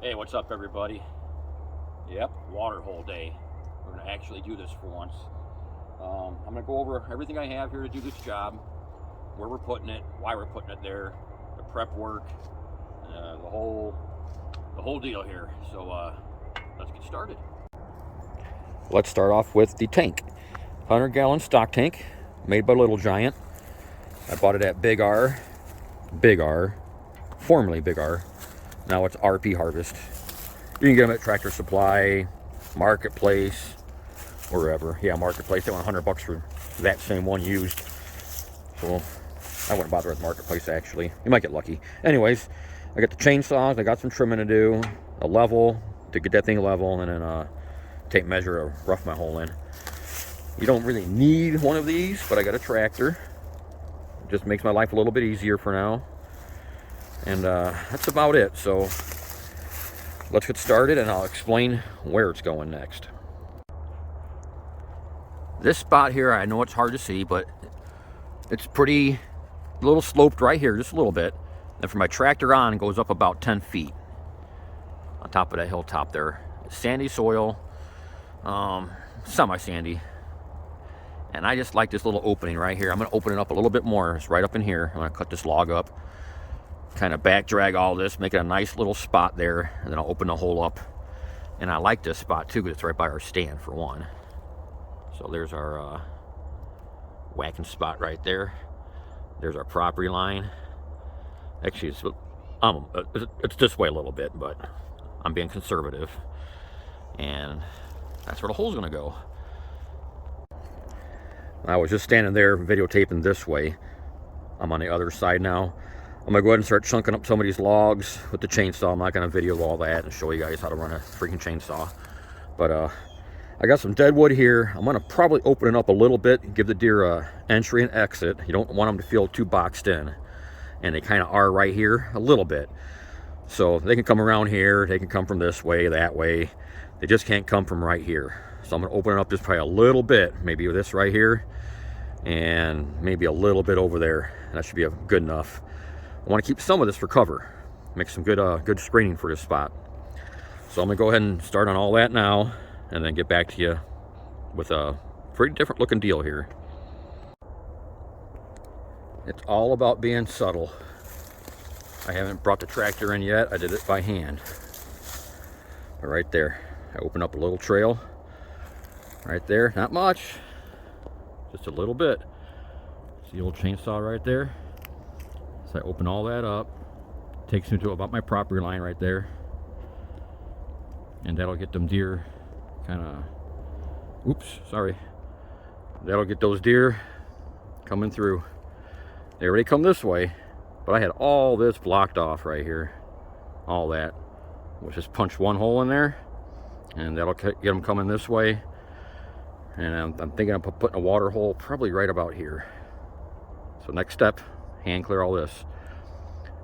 Hey, what's up everybody? Yep, water hole day. We're gonna actually do this for once. I'm gonna go over everything I have here to do this job, where we're putting it, why we're putting it there, the prep work, the whole deal here. So let's get started. Let's start off with the tank. 100-gallon stock tank, made by Little Giant. I bought it at Big R, formerly Big R. Now it's RP Harvest. You can get them at Tractor Supply, Marketplace, wherever. Yeah, Marketplace. They want $100 for that same one used. So I wouldn't bother with Marketplace actually. You might get lucky. Anyways, I got the chainsaws. I got some trimming to do, a level to get that thing level, and then tape measure to rough my hole in. You don't really need one of these, but I got a tractor. It just makes my life a little bit easier for now. And that's about it. So let's get started and I'll explain where it's going next. This spot here, I know it's hard to see, but it's pretty, a little sloped right here, just a little bit. And from my tractor on, it goes up about 10 feet on top of that hilltop there. It's sandy soil, semi-sandy. And I just like this little opening right here. I'm gonna open it up a little bit more. It's right up in here. I'm gonna cut this log up, kind of back drag all this, make it a nice little spot there, and then I'll open the hole up. And I like this spot too, because it's right by our stand for one. So there's our whacking spot right there. There's our property line. Actually, it's this way a little bit, but I'm being conservative. And that's where the hole's gonna go. I was just standing there videotaping this way. I'm on the other side now. I'm gonna go ahead and start chunking up some of these logs with the chainsaw. I'm not gonna video all that and show you guys how to run a freaking chainsaw. But I got some dead wood here. I'm gonna probably open it up a little bit and give the deer a entry and exit. You don't want them to feel too boxed in. And they kind of are right here a little bit. So they can come around here, they can come from this way, that way. They just can't come from right here. So I'm gonna open it up just probably a little bit, maybe this right here, and maybe a little bit over there. That should be good enough. I want to keep some of this for cover, make some good screening for this spot. So I'm gonna go ahead and start on all that now, and then get back to you with a pretty different looking deal here. It's all about being subtle. I haven't brought the tractor in yet. I did it by hand. But right there, I open up a little trail. Right there, not much, just a little bit. See the old chainsaw right there? So I open all that up. Takes me to about my property line right there. And that'll get them deer kind of, oops, sorry. That'll get those deer coming through. They already come this way, but I had all this blocked off right here. All that. We'll just punch one hole in there, and that'll get them coming this way. And I'm thinking of putting a water hole probably right about here. So next step, hand clear all this.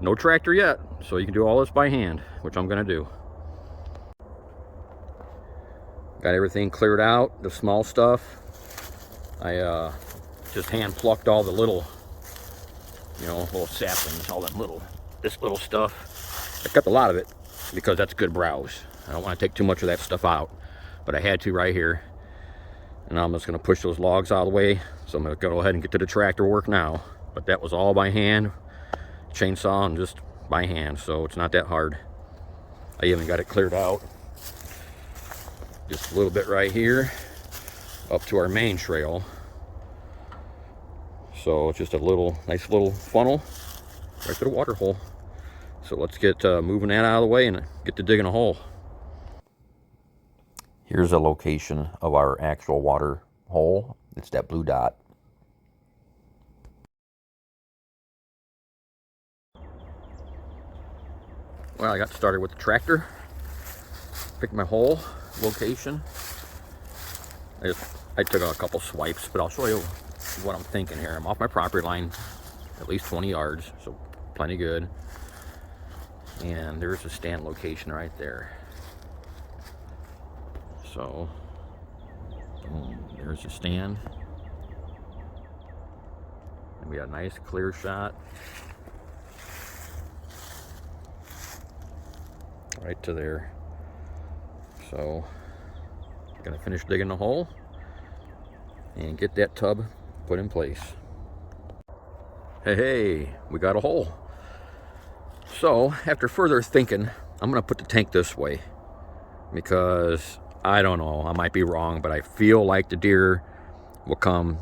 No tractor yet, so you can do all this by hand, which I'm gonna do. Got everything cleared out, the small stuff. I just hand plucked all the little, little saplings, all that this little stuff. I kept a lot of it because that's good browse. I don't want to take too much of that stuff out, but I had to right here. And I'm just going to push those logs out of the way. So I'm going to go ahead and get to the tractor work now. But that was all by hand, chainsaw, and just by hand. So it's not that hard. I even got it cleared out. Just a little bit right here, up to our main trail. So it's just a nice little funnel right to the water hole. So let's get moving that out of the way and get to digging a hole. Here's a location of our actual water hole. It's that blue dot. Well, I got started with the tractor. Picked my hole location. I took a couple swipes, but I'll show you what I'm thinking here. I'm off my property line at least 20 yards, so plenty good. And there's a stand location right there. So, boom, there's the stand. And we got a nice clear shot. right to there. So gonna finish digging the hole and get that tub put in place. Hey, we got a hole. So after further thinking, I'm gonna put the tank this way because I don't know, I might be wrong, but I feel like the deer will come,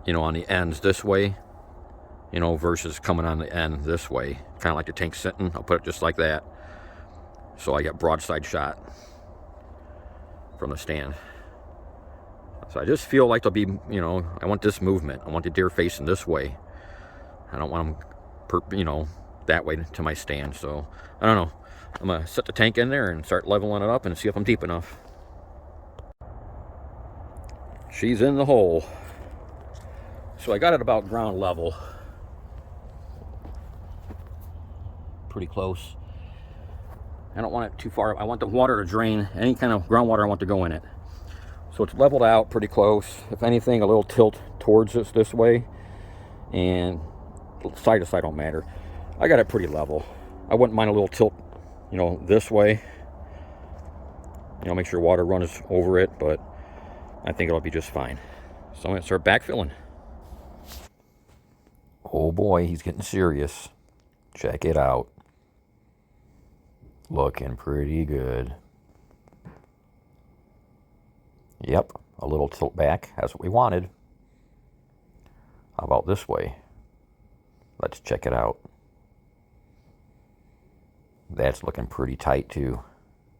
on the ends this way, versus coming on the end this way, kind of like the tank sitting. I'll put it just like that, so I get broadside shot from the stand. So I just feel like there'll be, I want this movement. I want the deer facing this way. I don't want them, that way to my stand. So I don't know. I'm gonna set the tank in there and start leveling it up and see if I'm deep enough. She's in the hole. So I got it about ground level. Pretty close. I don't want it too far. I want the water to drain. Any kind of groundwater I want to go in it. So it's leveled out pretty close. If anything, a little tilt towards us this way. And side to side don't matter. I got it pretty level. I wouldn't mind a little tilt, this way. Make sure water runs over it, but I think it'll be just fine. So I'm going to start backfilling. Oh boy, he's getting serious. Check it out. Looking pretty good. Yep, a little tilt back. That's what we wanted. How about this way? Let's check it out. That's looking pretty tight too.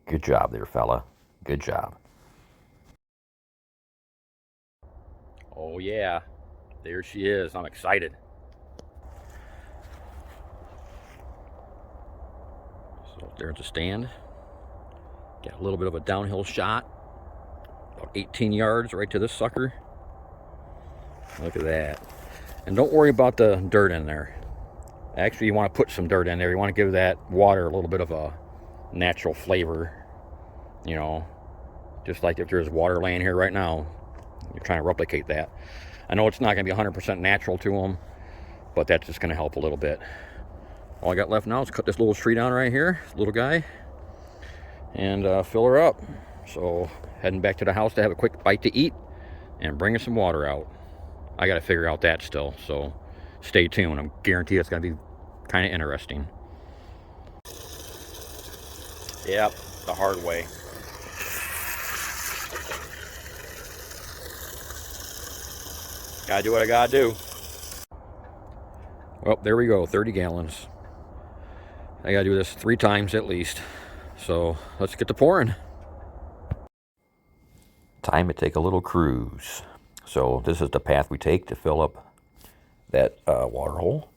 Good job there, fella. Good job. Oh yeah, there she is. I'm excited. So there's the stand. Got a little bit of a downhill shot. About 18 yards right to this sucker. Look at that. And don't worry about the dirt in there. Actually, you want to put some dirt in there. You want to give that water a little bit of a natural flavor. Just like if there's water laying here right now, you're trying to replicate that. I know it's not going to be 100% natural to them, but that's just going to help a little bit. All I got left now is cut this little tree down right here, this little guy, and fill her up. So heading back to the house to have a quick bite to eat and bringing some water out. I got to figure out that still, so stay tuned. I'm guaranteed it's going to be kind of interesting. Yep, the hard way. Gotta do what I gotta do. Well, there we go, 30 gallons. I gotta do this 3 times at least. So let's get to pouring. Time to take a little cruise. So this is the path we take to fill up that water hole.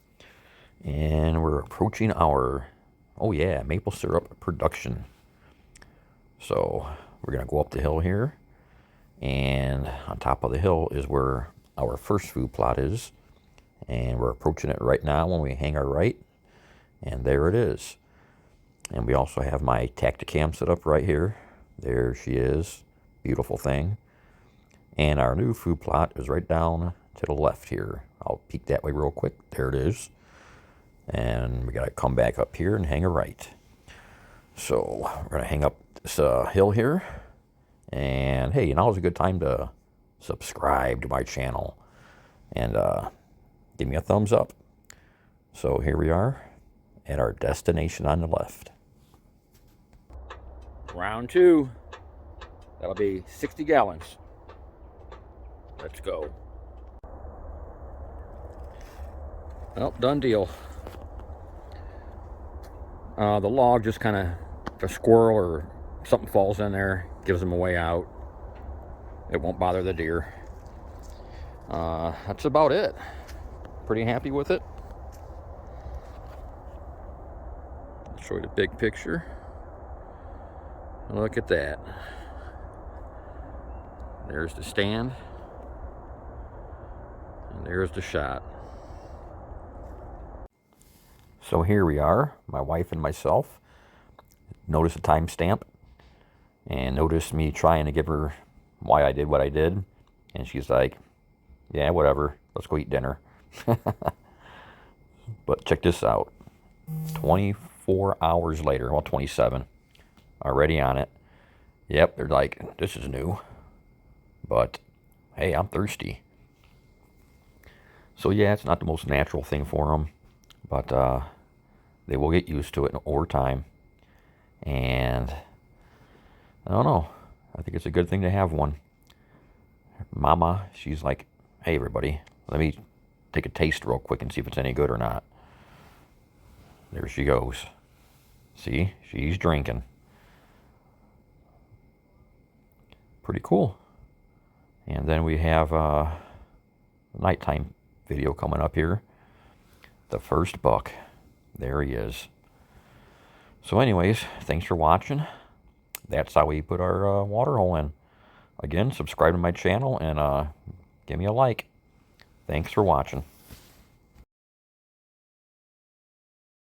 And we're approaching our, oh yeah, maple syrup production. So we're gonna go up the hill here. And on top of the hill is where our first food plot is. And we're approaching it right now when we hang our right. And there it is. And we also have my Tacticam set up right here. There she is. Beautiful thing. And our new food plot is right down to the left here. I'll peek that way real quick. There it is. And we got to come back up here and hang a right. So we're going to hang up this hill here. And hey, now's a good time to subscribe to my channel. And give me a thumbs up. So here we are at our destination on the left. Round 2. That'll be 60 gallons. Let's go. Well, done deal. The log just kind of, if a squirrel or something falls in there, gives them a way out. It won't bother the deer. That's about it. Pretty happy with it. I'll show you the big picture. Look at that. There's the stand. And there's the shot. So here we are, my wife and myself. Notice the timestamp. And notice me trying to give her why I did what I did. And she's like, yeah, whatever. Let's go eat dinner. But check this out. 24 hours later, well, 27. already on it. Yep, they're like, this is new. But, hey, I'm thirsty. So, yeah, it's not the most natural thing for them. But they will get used to it over time. And, I don't know. I think it's a good thing to have one. Mama, she's like, hey, everybody, let me take a taste real quick and see if it's any good or not. There she goes. See, she's drinking. Pretty cool. And then we have a nighttime video coming up here. The first buck. There he is. So anyways, thanks for watching. That's how we put our water hole in. Again, subscribe to my channel and give me a like. Thanks for watching.